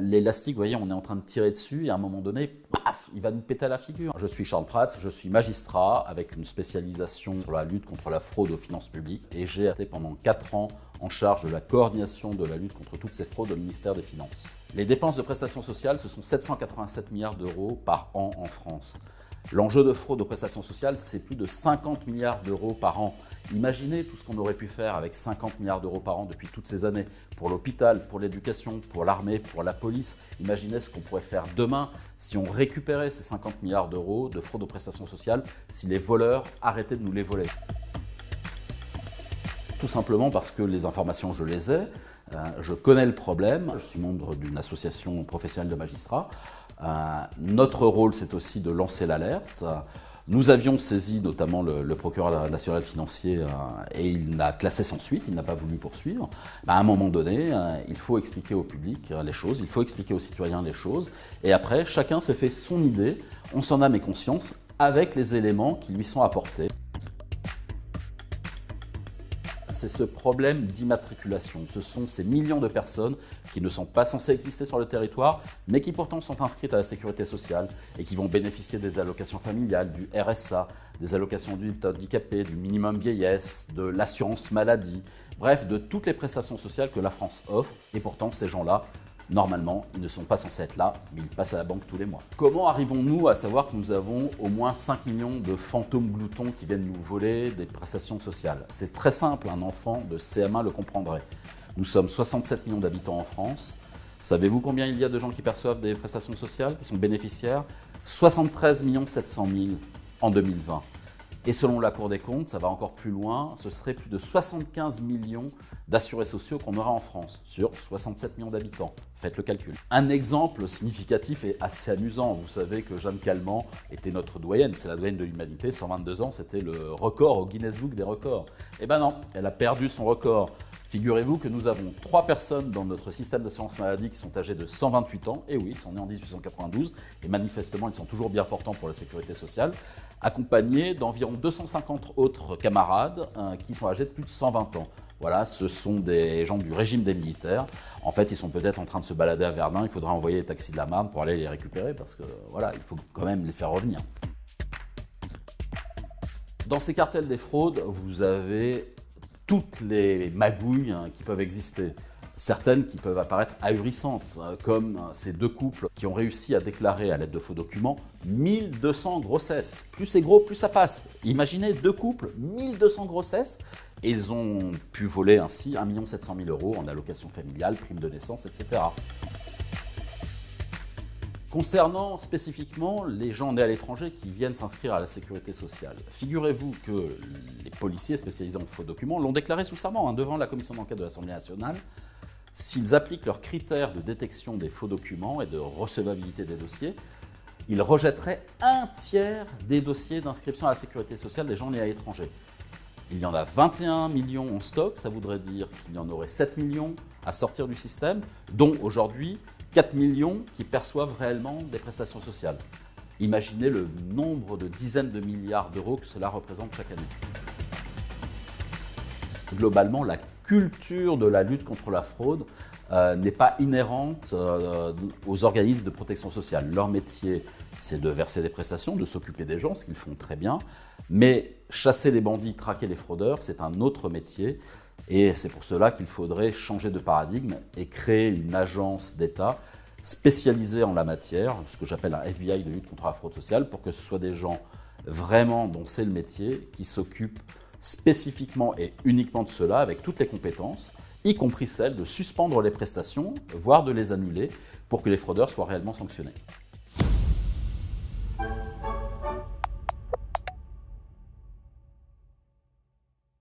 l'élastique, vous voyez, on est en train de tirer dessus et à un moment donné, paf, il va nous péter à la figure. Je suis Charles Prats, je suis magistrat avec une spécialisation sur la lutte contre la fraude aux finances publiques et j'ai été pendant 4 ans en charge de la coordination de la lutte contre toutes ces fraudes au ministère des Finances. Les dépenses de prestations sociales, ce sont 787 milliards d'euros par an en France. L'enjeu de fraude aux prestations sociales, c'est plus de 50 milliards d'euros par an. Imaginez tout ce qu'on aurait pu faire avec 50 milliards d'euros par an depuis toutes ces années, pour l'hôpital, pour l'éducation, pour l'armée, pour la police. Imaginez ce qu'on pourrait faire demain si on récupérait ces 50 milliards d'euros de fraude aux prestations sociales, si les voleurs arrêtaient de nous les voler. Tout simplement parce que les informations, je les ai, je connais le problème, je suis membre d'une association professionnelle de magistrats. Notre rôle, c'est aussi de lancer l'alerte. Nous avions saisi notamment le procureur national financier et il l'a classé sans suite, il n'a pas voulu poursuivre. À un moment donné, il faut expliquer au public les choses, il faut expliquer aux citoyens les choses. Et après, chacun se fait son idée, on s'en a mes consciences avec les éléments qui lui sont apportés. C'est ce problème d'immatriculation. Ce sont ces millions de personnes qui ne sont pas censées exister sur le territoire, mais qui pourtant sont inscrites à la sécurité sociale et qui vont bénéficier des allocations familiales, du RSA, des allocations d'adultes handicapés, du minimum vieillesse, de l'assurance maladie, bref, de toutes les prestations sociales que la France offre. Et pourtant, ces gens-là, normalement, ils ne sont pas censés être là, mais ils passent à la banque tous les mois. Comment arrivons-nous à savoir que nous avons au moins 5 millions de fantômes gloutons qui viennent nous voler des prestations sociales? C'est très simple, un enfant de CM1 le comprendrait. Nous sommes 67 millions d'habitants en France. Savez-vous combien il y a de gens qui perçoivent des prestations sociales, qui sont bénéficiaires? 73 700 000 en 2020. Et selon la Cour des comptes, ça va encore plus loin, ce serait plus de 75 millions d'assurés sociaux qu'on aura en France, sur 67 millions d'habitants. Faites le calcul. Un exemple significatif et assez amusant, vous savez que Jeanne Calment était notre doyenne, c'est la doyenne de l'humanité, 122 ans, c'était le record au Guinness Book des records. Eh ben non, elle a perdu son record. Figurez-vous que nous avons 3 personnes dans notre système d'assurance maladie qui sont âgées de 128 ans, et oui, ils sont nés en 1892, et manifestement ils sont toujours bien portants pour la sécurité sociale, accompagnés d'environ 250 autres camarades qui sont âgés de plus de 120 ans. Voilà, ce sont des gens du régime des militaires. En fait, ils sont peut-être en train de se balader à Verdun, il faudra envoyer les taxis de la Marne pour aller les récupérer, parce que voilà, il faut quand même les faire revenir. Dans ces cartels des fraudes, vous avez toutes les magouilles qui peuvent exister. Certaines qui peuvent apparaître ahurissantes, comme ces 2 couples qui ont réussi à déclarer à l'aide de faux documents 1200 grossesses. Plus c'est gros, plus ça passe. Imaginez 2 couples, 1200 grossesses, et ils ont pu voler ainsi 1 700 000 € en allocation familiale, prime de naissance, etc. Concernant spécifiquement les gens nés à l'étranger qui viennent s'inscrire à la sécurité sociale, figurez-vous que les policiers spécialisés en faux documents l'ont déclaré sous serment devant la commission d'enquête de l'Assemblée nationale. S'ils appliquent leurs critères de détection des faux documents et de recevabilité des dossiers, ils rejetteraient 1/3 des dossiers d'inscription à la sécurité sociale des gens nés à l'étranger. Il y en a 21 millions en stock, ça voudrait dire qu'il y en aurait 7 millions à sortir du système, dont aujourd'hui 4 millions qui perçoivent réellement des prestations sociales. Imaginez le nombre de dizaines de milliards d'euros que cela représente chaque année. Globalement, la culture de la lutte contre la fraude n'est pas inhérente aux organismes de protection sociale. Leur métier, c'est de verser des prestations, de s'occuper des gens, ce qu'ils font très bien. Mais chasser les bandits, traquer les fraudeurs, c'est un autre métier. Et c'est pour cela qu'il faudrait changer de paradigme et créer une agence d'État spécialisée en la matière, ce que j'appelle un FBI de lutte contre la fraude sociale, pour que ce soit des gens vraiment dont c'est le métier, qui s'occupent spécifiquement et uniquement de cela, avec toutes les compétences, y compris celle de suspendre les prestations, voire de les annuler, pour que les fraudeurs soient réellement sanctionnés.